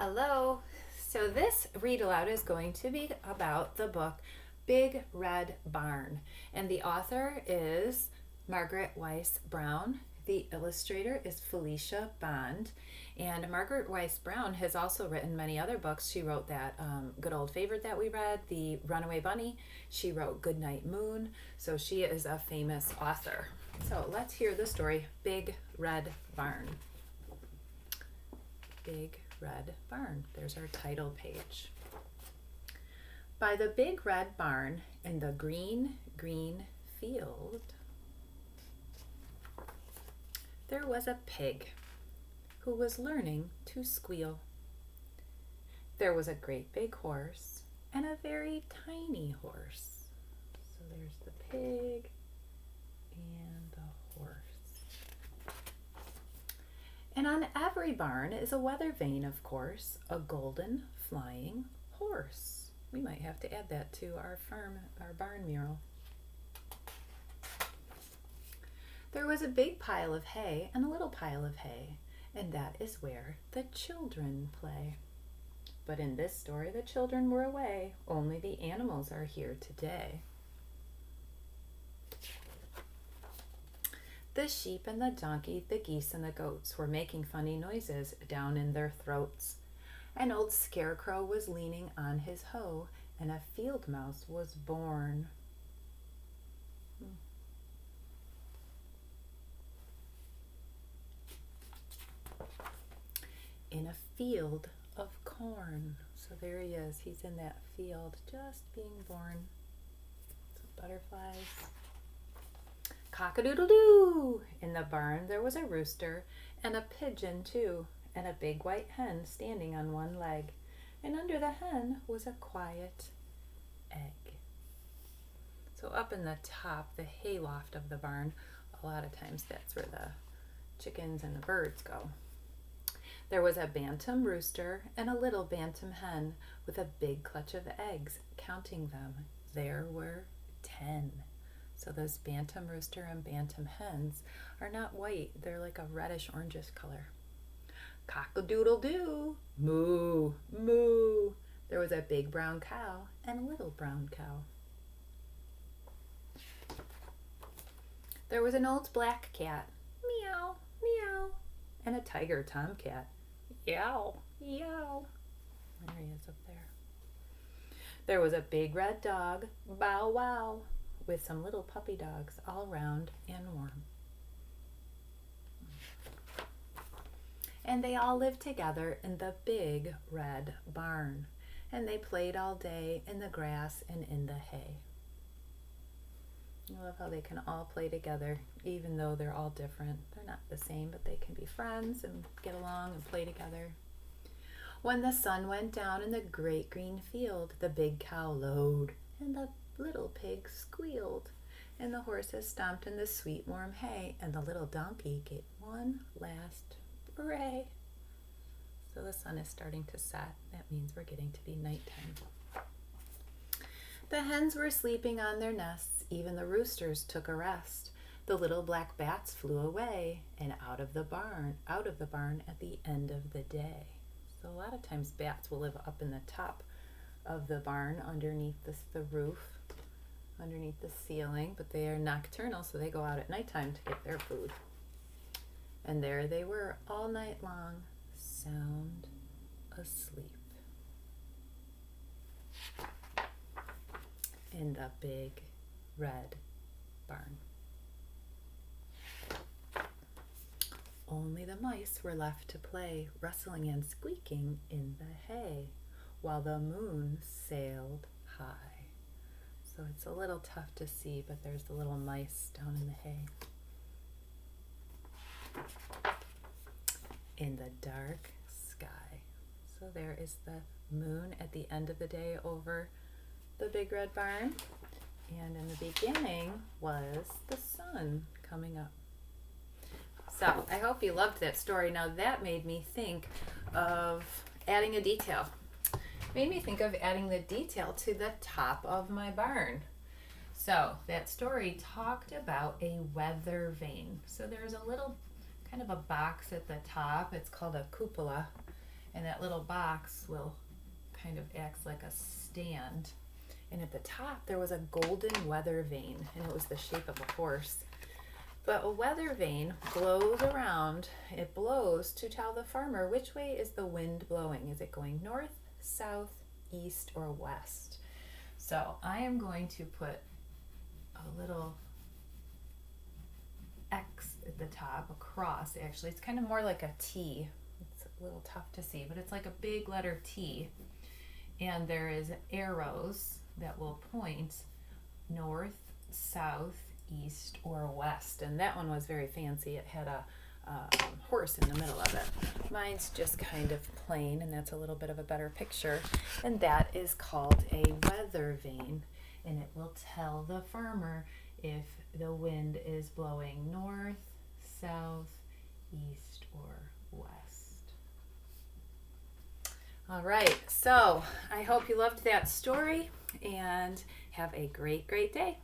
Hello. So this read aloud is going to be about the book Big Red Barn, and the author is Margaret Weiss Brown. The illustrator is Felicia Bond, and Margaret Weiss Brown has also written many other books. She wrote that good old favorite that we read, The Runaway Bunny. She wrote Goodnight Moon, so she is a famous author. So let's hear the story, Big Red Barn. Big Red Barn. There's our title page. By the big red barn in the green, green field, there was a pig who was learning to squeal. There was a great big horse and a very tiny horse. So there's the pig and the horse. And on every barn is a weather vane, of course, a golden flying horse. We might have to add that to our barn mural. There was a big pile of hay and a little pile of hay, and that is where the children play. But in this story, the children were away. Only the animals are here today. The sheep and the donkey, the geese and the goats were making funny noises down in their throats. An old scarecrow was leaning on his hoe, and a field mouse was born. In a field of corn. So there he is. He's in that field, just being born. Some butterflies. Cock-a-doodle-doo! In the barn there was a rooster and a pigeon too, and a big white hen standing on one leg, and under the hen was a quiet egg. So up in the top, the hayloft of the barn, a lot of times that's where the chickens and the birds go. There was a bantam rooster and a little bantam hen with a big clutch of eggs. Counting them, there were 10. So those bantam rooster and bantam hens are not white. They're like a reddish orangish color. Cock-a-doodle-doo, moo, moo. There was a big brown cow and a little brown cow. There was an old black cat, meow, meow, and a tiger tomcat, yow, yow. There he is up there. There was a big red dog, bow wow, with some little puppy dogs all round and warm. And they all lived together in the big red barn, and they played all day in the grass and in the hay. I love how they can all play together, even though they're all different. They're not the same, but they can be friends and get along and play together. When the sun went down in the great green field, the big cow lowed, and the little pig squealed, and the horses stomped in the sweet warm hay, and the little donkey gave one last bray. So the sun is starting to set. That means we're getting to be nighttime. The hens were sleeping on their nests. Even the roosters took a rest. The little black bats flew away and out of the barn at the end of the day. So a lot of times bats will live up in the top of the barn underneath the roof, underneath the ceiling, but they are nocturnal, so they go out at nighttime to get their food. And there they were all night long, sound asleep in the big red barn. Only the mice were left to play, rustling and squeaking in the hay, while the moon sailed high. So it's a little tough to see, but there's the little mice down in the hay. In the dark sky. So there is the moon at the end of the day over the big red barn. And in the beginning was the sun coming up. So I hope you loved that story. Now that made me think of adding a detail. Made me think of adding the detail to the top of my barn. So that story talked about a weather vane. So there's a little kind of a box at the top. It's called a cupola. And that little box will kind of acts like a stand. And at the top there was a golden weather vane, and it was the shape of a horse. But a weather vane blows around. It blows to tell the farmer which way is the wind blowing. Is it going north, south, east, or west? So I am going to put a little X at the top, a cross actually. It's kind of more like a T. It's a little tough to see, but it's like a big letter T. And there is arrows that will point north, south, east, or west. And that one was very fancy. It had a horse in the middle of it. Mine's just kind of plain, and that's a little bit of a better picture. And that is called a weather vane. And it will tell the farmer if the wind is blowing north, south, east, or west. All right, so I hope you loved that story, and have a great, great day.